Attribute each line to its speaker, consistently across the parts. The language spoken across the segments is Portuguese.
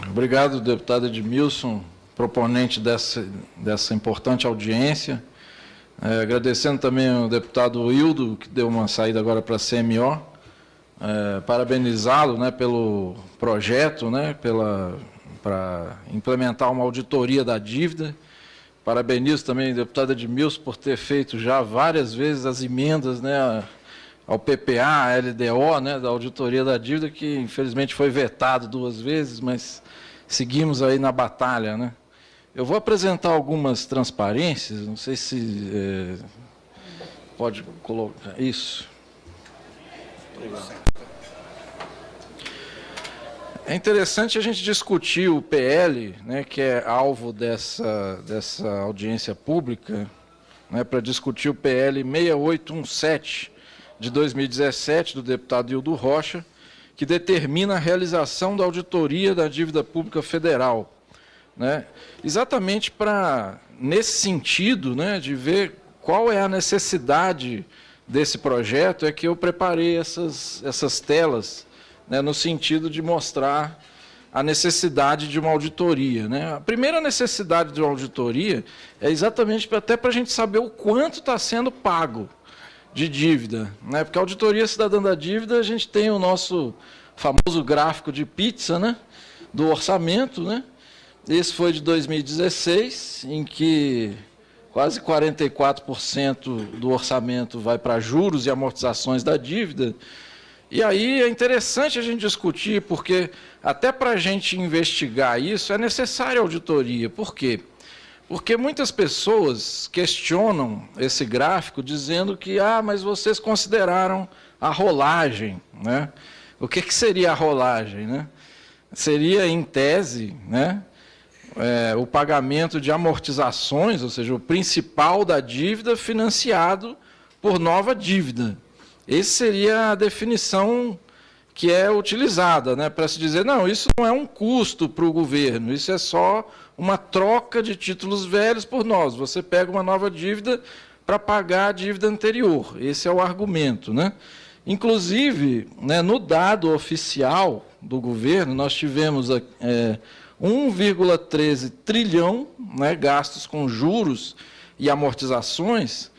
Speaker 1: Obrigado, deputado Edmilson, proponente dessa importante audiência. Agradecendo também ao deputado Hildo, que deu uma saída agora para a CMO. Parabenizá-lo, né, pelo projeto, né, para implementar uma auditoria da dívida. Parabenizo também o deputado Edmilson por ter feito já várias vezes as emendas, né, ao PPA, à LDO, né, da auditoria da dívida, que infelizmente foi vetado 2 vezes, mas seguimos aí na batalha, né. Eu vou apresentar algumas transparências, não sei se pode colocar isso. Obrigado. É interessante a gente discutir o PL, né, que é alvo dessa audiência pública, né, para discutir o PL 6817 de 2017, do deputado Hildo Rocha, que determina a realização da auditoria da dívida pública federal, né, exatamente para, nesse sentido, né, de ver qual é a necessidade desse projeto, é que eu preparei essas telas, né, no sentido de mostrar a necessidade de uma auditoria, né? A primeira necessidade de uma auditoria é exatamente até para a gente saber o quanto está sendo pago de dívida, né? Porque a auditoria cidadã da dívida, a gente tem o nosso famoso gráfico de pizza, né, do orçamento, né? Esse foi de 2016, em que quase 44% do orçamento vai para juros e amortizações da dívida. E aí é interessante a gente discutir, porque até para a gente investigar isso é necessária auditoria. Por quê? Porque muitas pessoas questionam esse gráfico dizendo que, mas vocês consideraram a rolagem, né? O que seria a rolagem, né? Seria, em tese, né, o pagamento de amortizações, ou seja, o principal da dívida financiado por nova dívida. Essa seria a definição que é utilizada, né, para se dizer, não, isso não é um custo para o governo, isso é só uma troca de títulos velhos por novos. Você pega uma nova dívida para pagar a dívida anterior. Esse é o argumento, né? Inclusive, né, no dado oficial do governo, nós tivemos 1,13 trilhão, né, gastos com juros e amortizações.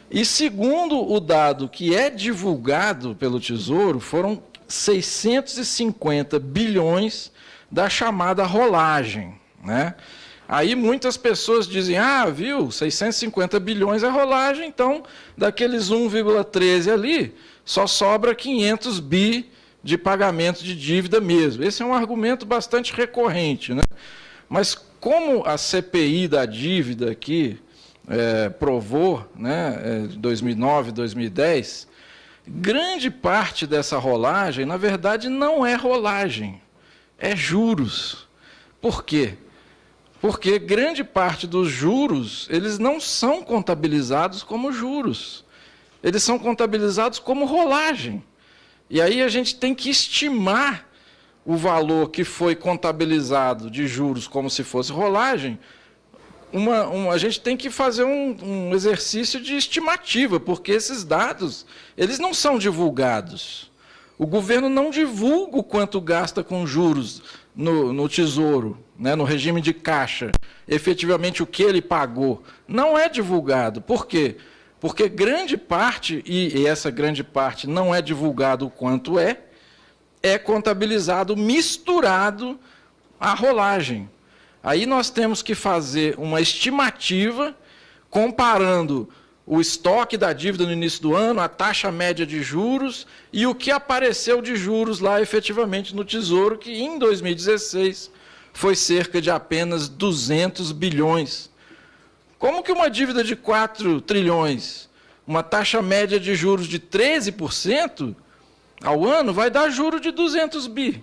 Speaker 1: E, segundo o dado que é divulgado pelo Tesouro, foram 650 bilhões da chamada rolagem, né? Aí muitas pessoas dizem, viu, 650 bilhões é rolagem, então, daqueles 1,13 ali, só sobra 500 bi de pagamento de dívida mesmo. Esse é um argumento bastante recorrente, né? Mas como a CPI da dívida aqui provou, né, 2009, 2010, grande parte dessa rolagem, na verdade, não é rolagem, é juros. Por quê? Porque grande parte dos juros, eles não são contabilizados como juros, eles são contabilizados como rolagem. E aí a gente tem que estimar o valor que foi contabilizado de juros como se fosse rolagem. A gente tem que fazer um exercício de estimativa, porque esses dados, eles não são divulgados. O governo não divulga o quanto gasta com juros no Tesouro, né, no regime de caixa, efetivamente o que ele pagou. Não é divulgado. Por quê? Porque grande parte, e essa grande parte não é divulgado o quanto é contabilizado misturado à rolagem. Aí nós temos que fazer uma estimativa comparando o estoque da dívida no início do ano, a taxa média de juros e o que apareceu de juros lá efetivamente no Tesouro, que em 2016 foi cerca de apenas 200 bilhões. Como que uma dívida de 4 trilhões, uma taxa média de juros de 13% ao ano, vai dar juro de 200 bi?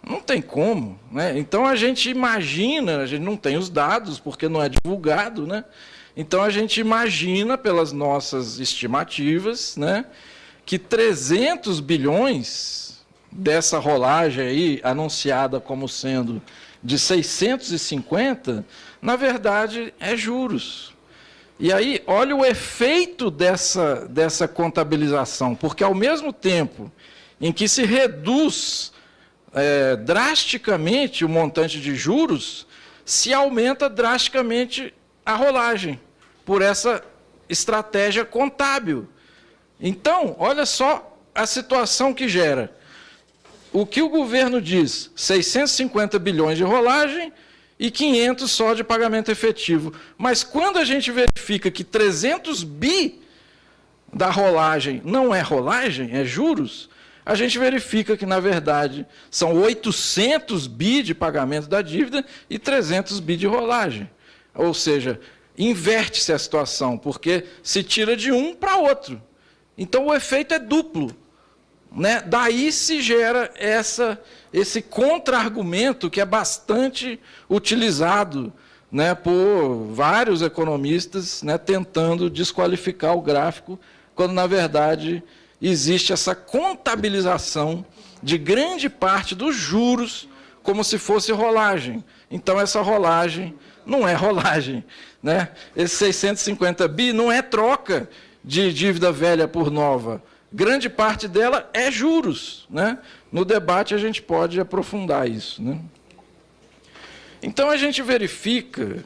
Speaker 1: Não tem como, né? Então a gente imagina, a gente não tem os dados, porque não é divulgado, né? Então a gente imagina, pelas nossas estimativas, né, que 300 bilhões dessa rolagem aí, anunciada como sendo de 650, na verdade é juros. E aí, olha o efeito dessa contabilização, porque ao mesmo tempo em que se reduz drasticamente o montante de juros, se aumenta drasticamente a rolagem, por essa estratégia contábil. Então, olha só a situação que gera. O que o governo diz? 650 bilhões de rolagem e 500 só de pagamento efetivo. Mas quando a gente verifica que 300 bi da rolagem não é rolagem, é juros, a gente verifica que, na verdade, são 800 bi de pagamento da dívida e 300 bi de rolagem. Ou seja, inverte-se a situação, porque se tira de um para outro. Então, o efeito é duplo. Né? Daí se gera esse contra-argumento que é bastante utilizado, né, por vários economistas, né, tentando desqualificar o gráfico, quando, na verdade, existe essa contabilização de grande parte dos juros como se fosse rolagem. Então, essa rolagem não é rolagem. Né? Esse 650 bi não é troca de dívida velha por nova. Grande parte dela é juros. Né? No debate, a gente pode aprofundar isso. Né? Então, a gente verifica,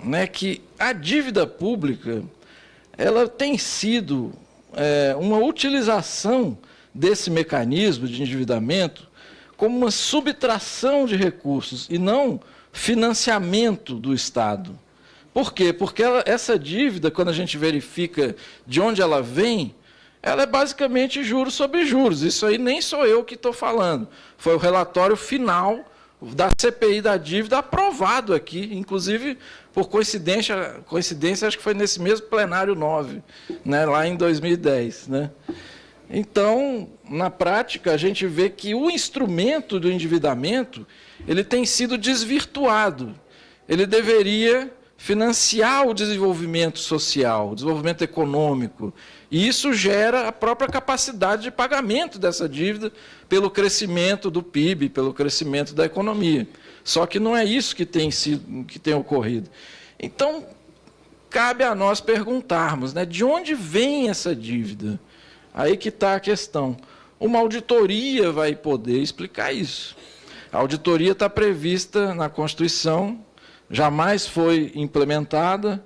Speaker 1: né, que a dívida pública ela tem sido uma utilização desse mecanismo de endividamento como uma subtração de recursos e não financiamento do Estado. Por quê? Porque essa dívida, quando a gente verifica de onde ela vem, ela é basicamente juros sobre juros. Isso aí nem sou eu que estou falando. Foi o relatório final da CPI da dívida aprovado aqui, inclusive, por coincidência, acho que foi nesse mesmo plenário 9, né, lá em 2010. Né? Então, na prática, a gente vê que o instrumento do endividamento ele tem sido desvirtuado. Ele deveria financiar o desenvolvimento social, o desenvolvimento econômico, e isso gera a própria capacidade de pagamento dessa dívida pelo crescimento do PIB, pelo crescimento da economia. Só que não é isso que tem ocorrido. Então, cabe a nós perguntarmos, né, de onde vem essa dívida? Aí que está a questão. Uma auditoria vai poder explicar isso. A auditoria está prevista na Constituição, jamais foi implementada.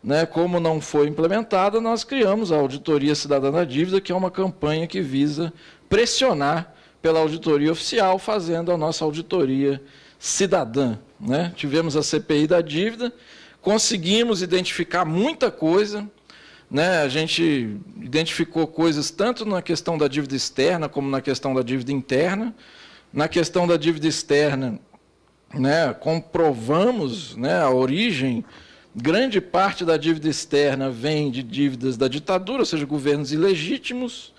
Speaker 1: Né? Como não foi implementada, nós criamos a Auditoria Cidadã da Dívida, que é uma campanha que visa pressionar pela auditoria oficial, fazendo a nossa auditoria cidadã. Né? Tivemos a CPI da dívida, conseguimos identificar muita coisa. Né? A gente identificou coisas tanto na questão da dívida externa, como na questão da dívida interna. Na questão da dívida externa, né, comprovamos, né, a origem. Grande parte da dívida externa vem de dívidas da ditadura, ou seja, governos ilegítimos.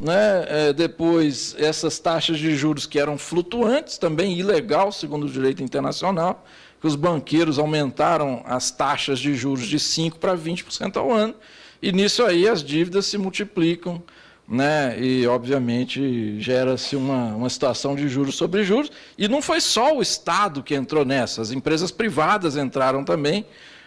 Speaker 1: Né? Depois, essas taxas de juros que eram flutuantes, também ilegal, segundo o direito internacional, que os banqueiros aumentaram as taxas de juros de 5% para 20% ao ano, e nisso aí as dívidas se multiplicam, né? E, obviamente, gera-se uma situação de juros sobre juros. E não foi só o Estado que entrou nessa, as empresas privadas entraram também,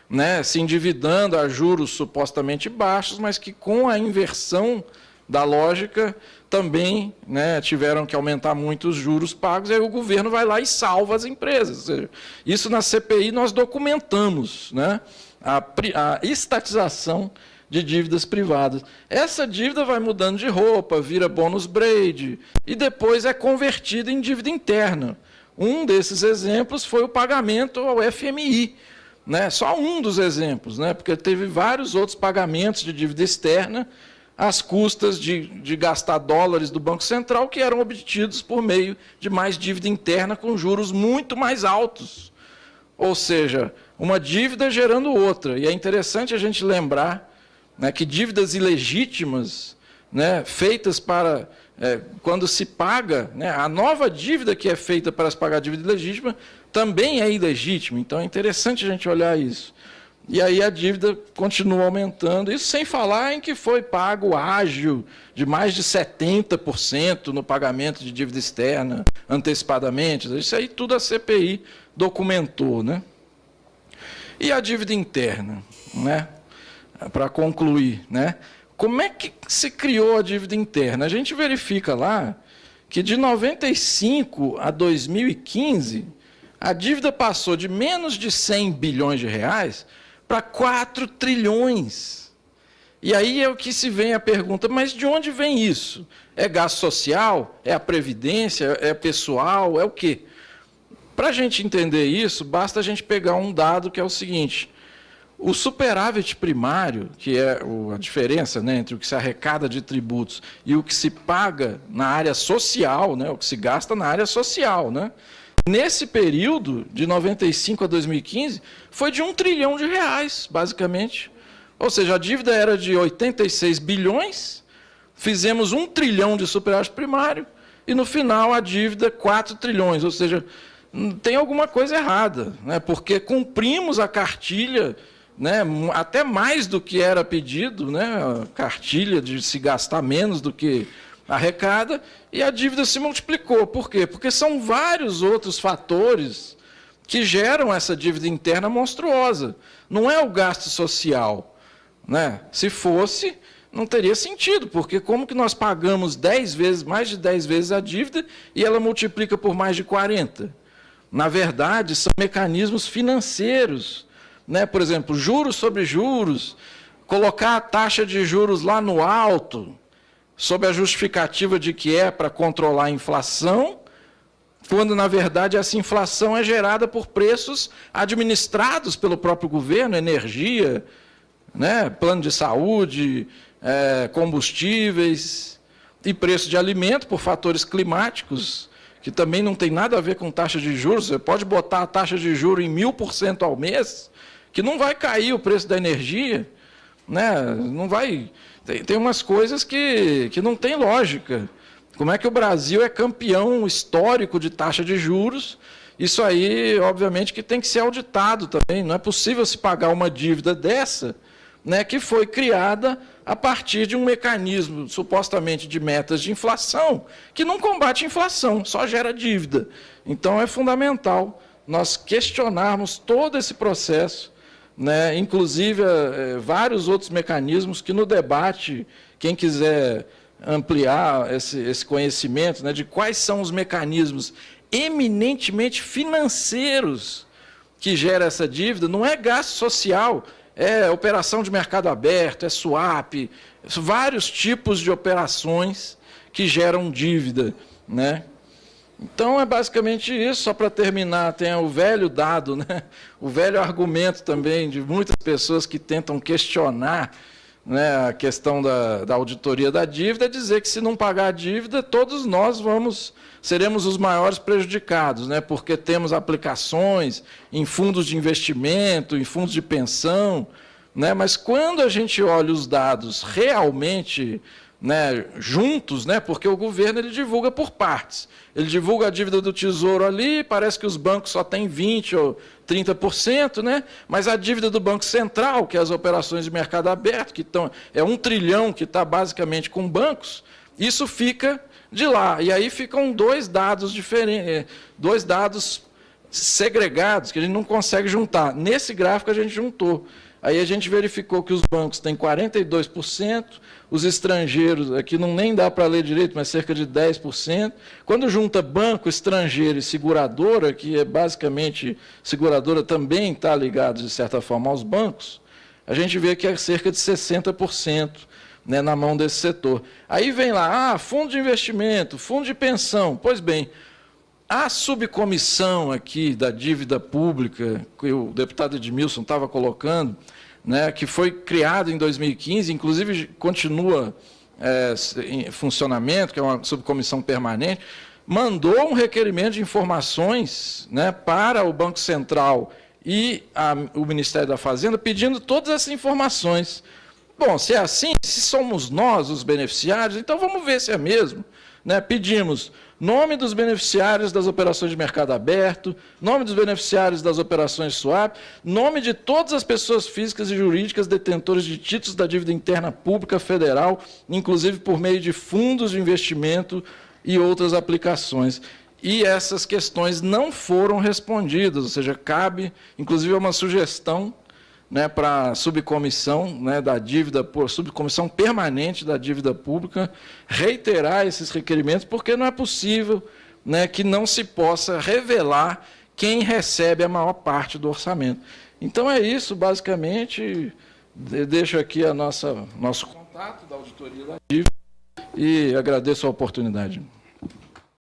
Speaker 1: né, se endividando a juros supostamente baixos, mas que com a inversão da lógica também, né, tiveram que aumentar muito os juros pagos, e aí o governo vai lá e salva as empresas. Ou seja, isso na CPI nós documentamos, né, a estatização de dívidas privadas. Essa dívida vai mudando de roupa, vira bônus braid, e depois é convertida em dívida interna. Um desses exemplos foi o pagamento ao FMI, né? Só um dos exemplos, né? Porque teve vários outros pagamentos de dívida externa às custas de gastar dólares do Banco Central, que eram obtidos por meio de mais dívida interna com juros muito mais altos. Ou seja, uma dívida gerando outra. E é interessante a gente lembrar, né, que dívidas ilegítimas, né, feitas para... quando se paga, né, a nova dívida que é feita para se pagar a dívida ilegítima também é ilegítima. Então, é interessante a gente olhar isso. E aí a dívida continua aumentando, isso sem falar em que foi pago ágio de mais de 70% no pagamento de dívida externa, antecipadamente. Isso aí tudo a CPI documentou. Né? E a dívida interna, né? Para concluir, né? Como é que se criou a dívida interna? A gente verifica lá que de 95 a 2015, a dívida passou de menos de 100 bilhões de reais para 4 trilhões. E aí é o que se vem a pergunta, mas de onde vem isso? É gasto social? É a previdência? É pessoal? É o quê? Para a gente entender isso, basta a gente pegar um dado que é o seguinte: o superávit primário, que é a diferença, né, entre o que se arrecada de tributos e o que se paga na área social, né, o que se gasta na área social, né, nesse período, de 95 a 2015, foi de 1 trilhão de reais, basicamente. Ou seja, a dívida era de 86 bilhões, fizemos 1 trilhão de superávit primário, e no final a dívida 4 trilhões, ou seja, tem alguma coisa errada, né, porque cumprimos a cartilha, né, até mais do que era pedido, né, a cartilha de se gastar menos do que arrecada, e a dívida se multiplicou. Por quê? Porque são vários outros fatores que geram essa dívida interna monstruosa. Não é o gasto social, né? Se fosse, não teria sentido, porque como que nós pagamos 10 vezes, mais de 10 vezes a dívida e ela multiplica por mais de 40? Na verdade, são mecanismos financeiros, né? Por exemplo, juros sobre juros, colocar a taxa de juros lá no alto, sob a justificativa de que é para controlar a inflação, quando, na verdade, essa inflação é gerada por preços administrados pelo próprio governo, energia, né, plano de saúde, combustíveis e preço de alimento por fatores climáticos, que também não tem nada a ver com taxa de juros. Você pode botar a taxa de juros em 1000% ao mês, que não vai cair o preço da energia, né? Não vai. Tem umas coisas que não tem lógica. Como é que o Brasil é campeão histórico de taxa de juros? Isso aí, obviamente, que tem que ser auditado também. Não é possível se pagar uma dívida dessa, né, que foi criada a partir de um mecanismo supostamente de metas de inflação, que não combate a inflação, só gera dívida. Então, é fundamental nós questionarmos todo esse processo, né, inclusive vários outros mecanismos que no debate, quem quiser ampliar esse conhecimento, né, de quais são os mecanismos eminentemente financeiros que geram essa dívida, não é gasto social, é operação de mercado aberto, é swap, vários tipos de operações que geram dívida, né? Então, é basicamente isso. Só para terminar, tem o velho dado, né? O velho argumento também de muitas pessoas que tentam questionar, né, a questão da auditoria da dívida, é dizer que se não pagar a dívida, todos nós seremos os maiores prejudicados, né, porque temos aplicações em fundos de investimento, em fundos de pensão, né, mas quando a gente olha os dados realmente, né, juntos, né, porque o governo ele divulga por partes. Ele divulga a dívida do Tesouro ali, parece que os bancos só têm 20% ou 30%, né, mas a dívida do Banco Central, que é as operações de mercado aberto, que é 1 trilhão que está basicamente com bancos, isso fica de lá. E aí ficam dois dados diferentes, dois dados segregados, que a gente não consegue juntar. Nesse gráfico a gente juntou. Aí a gente verificou que os bancos têm 42%, os estrangeiros, aqui não nem dá para ler direito, mas cerca de 10%. Quando junta banco, estrangeiro e seguradora, que é basicamente, seguradora também está ligada, de certa forma, aos bancos, a gente vê que é cerca de 60%, né, na mão desse setor. Aí vem lá, fundo de investimento, fundo de pensão. Pois bem, a subcomissão aqui da dívida pública, que o deputado Edmilson estava colocando, né, que foi criada em 2015, inclusive continua em funcionamento, que é uma subcomissão permanente, mandou um requerimento de informações, né, para o Banco Central e o Ministério da Fazenda, pedindo todas essas informações. Bom, se é assim, se somos nós os beneficiários, então vamos ver se é mesmo. Né? Pedimos nome dos beneficiários das operações de mercado aberto, nome dos beneficiários das operações swap, nome de todas as pessoas físicas e jurídicas detentoras de títulos da dívida interna pública federal, inclusive por meio de fundos de investimento e outras aplicações. E essas questões não foram respondidas, ou seja, cabe, inclusive, uma sugestão, né, para a subcomissão, né, da dívida, subcomissão permanente da dívida pública, reiterar esses requerimentos, porque não é possível, né, que não se possa revelar quem recebe a maior parte do orçamento. Então é isso, basicamente. Eu deixo aqui nosso contato da auditoria da dívida e agradeço a oportunidade.